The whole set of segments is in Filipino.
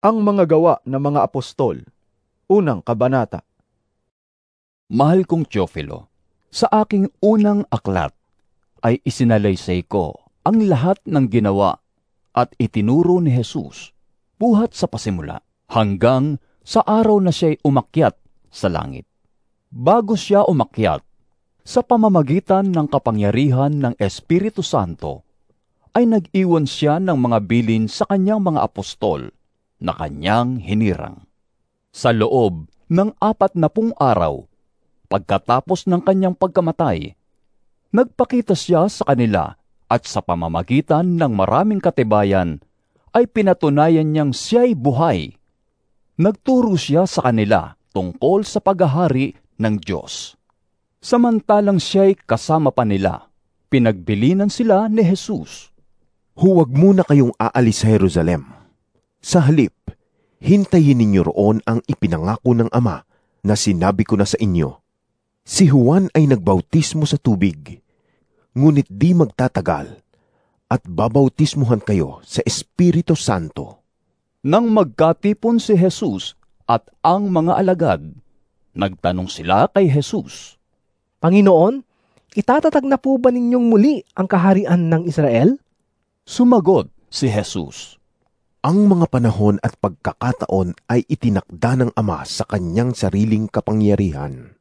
Ang mga gawa ng mga apostol, unang kabanata. Mahal kong Teofilo, sa aking unang aklat ay isinalaysay ko ang lahat ng ginawa at itinuro ni Jesus buhat sa pasimula hanggang sa araw na siya'y umakyat sa langit. Bago siya umakyat, sa pamamagitan ng kapangyarihan ng Espiritu Santo, ay nag-iwan siya ng mga bilin sa kanyang mga apostol na kanyang hinirang. Sa loob ng 40 araw, pagkatapos ng kanyang pagkamatay, nagpakita siya sa kanila at sa pamamagitan ng maraming katibayan ay pinatunayan niyang siya'y buhay. Nagturo siya sa kanila tungkol sa paghahari ng Diyos. Samantalang siya'y kasama pa nila, pinagbilinan sila ni Jesus. Huwag muna kayong aalis sa Jerusalem. Sa halip, hintayin ninyo roon ang ipinangako ng Ama na sinabi ko na sa inyo. Si Juan ay nagbautismo sa tubig, ngunit di magtatagal at babautismuhan kayo sa Espiritu Santo. Nang magkatipon si Jesus at ang mga alagad, nagtanong sila kay Jesus, Panginoon, itatatag na po ba ninyong muli ang kaharian ng Israel? Sumagot si Jesus, Ang mga panahon at pagkakataon ay itinakda ng Ama sa kanyang sariling kapangyarihan.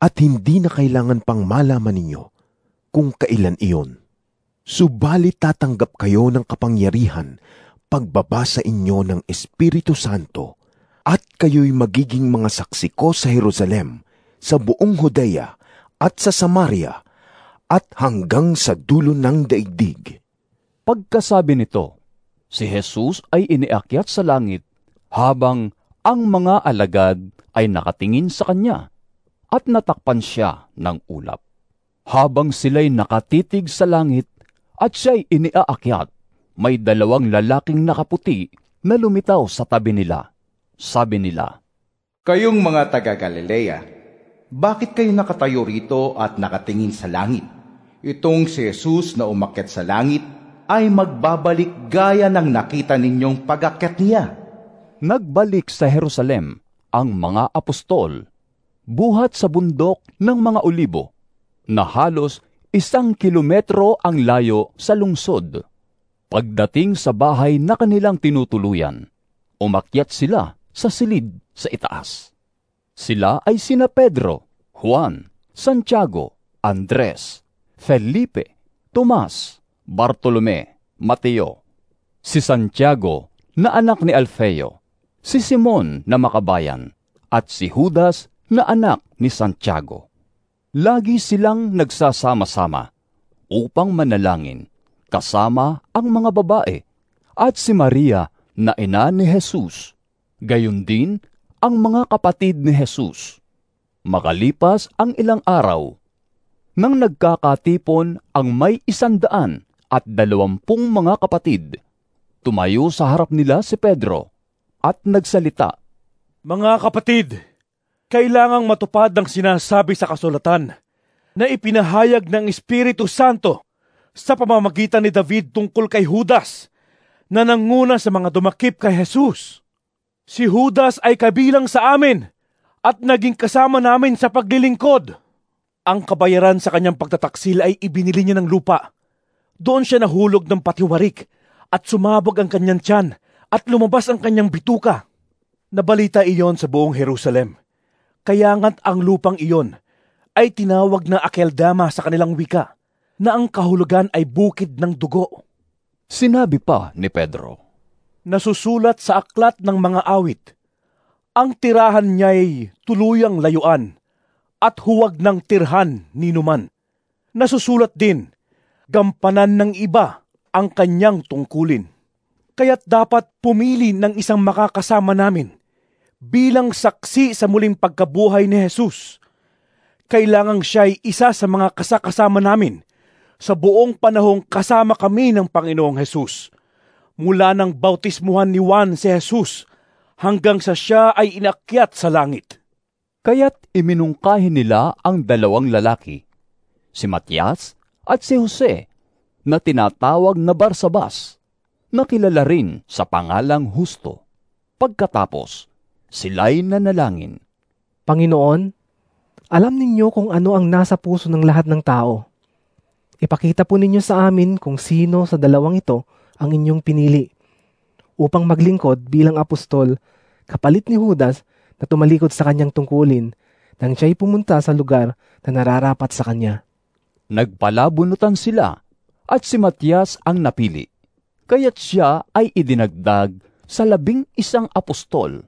At hindi na kailangan pang malaman ninyo kung kailan iyon. Subalit tatanggap kayo ng kapangyarihan pagbaba sa inyo ng Espiritu Santo at kayo'y magiging mga saksi ko sa Jerusalem, sa buong Judea at sa Samaria at hanggang sa dulo ng daigdig. Pagkasabi nito, si Jesus ay iniakyat sa langit habang ang mga alagad ay nakatingin sa kanya at natakpan siya ng ulap. Habang sila'y nakatitig sa langit at siya'y iniaakyat, may 2 lalaking nakaputi na lumitaw sa tabi nila. Sabi nila, Kayong mga taga-Galilea, bakit kayo nakatayo rito at nakatingin sa langit? Itong si Jesus na umakyat sa langit ay magbabalik gaya ng nakita ninyong pag-akyat niya. Nagbalik sa Jerusalem ang mga apostol, buhat sa bundok ng mga Olibo, na halos 1 kilometro ang layo sa lungsod. Pagdating sa bahay na kanilang tinutuluyan, umakyat sila sa silid sa itaas. Sila ay sina Pedro, Juan, Santiago, Andres, Felipe, Tomas, Bartolome, Mateo, si Santiago na anak ni Alfeo, si Simon na makabayan, at si Judas na anak ni Santiago. Lagi silang nagsasama-sama upang manalangin kasama ang mga babae at si Maria na ina ni Jesus, gayon din ang mga kapatid ni Jesus. Makalipas ang ilang araw, nang nagkakatipon ang may 120 mga kapatid, tumayo sa harap nila si Pedro at nagsalita, Mga kapatid, kailangang matupad ang sinasabi sa kasulatan na ipinahayag ng Espiritu Santo sa pamamagitan ni David tungkol kay Judas na nanguna sa mga dumakip kay Jesus. Si Judas ay kabilang sa amin at naging kasama namin sa paglilingkod. Ang kabayaran sa kanyang pagtataksil ay ibinili niya ng lupa. Doon siya nahulog ng patiwarik at sumabog ang kanyang tiyan at lumabas ang kanyang bituka. Nabalita iyon sa buong Jerusalem. Kaya nga't ang lupang iyon ay tinawag na Akeldama sa kanilang wika, na ang kahulugan ay bukid ng dugo. Sinabi pa ni Pedro, Nasusulat sa aklat ng mga awit, ang tirahan niya'y tuluyang layuan at huwag ng tirhan ninuman. Nasusulat din, gampanan ng iba ang kanyang tungkulin. Kaya't dapat pumili ng isang makakasama namin bilang saksi sa muling pagkabuhay ni Jesus. Kailangang siya'y isa sa mga kasakasama namin sa buong panahong kasama kami ng Panginoong Jesus. Mula nang bautismuhan ni Juan si Jesus hanggang sa siya ay inakyat sa langit. Kaya't iminungkahi nila ang 2 lalaki, si Matias at si Jose, na tinatawag na Barsabas, na kilala rin sa pangalang Husto. Pagkatapos, sila'y nanalangin. Panginoon, alam ninyo kung ano ang nasa puso ng lahat ng tao. Ipakita po ninyo sa amin kung sino sa dalawang ito ang inyong pinili upang maglingkod bilang apostol kapalit ni Judas na tumalikod sa kanyang tungkulin nang siya'y pumunta sa lugar na nararapat sa kanya. Nagpalabunutan sila at si Matias ang napili. Kaya't siya ay idinagdag sa 11 apostol.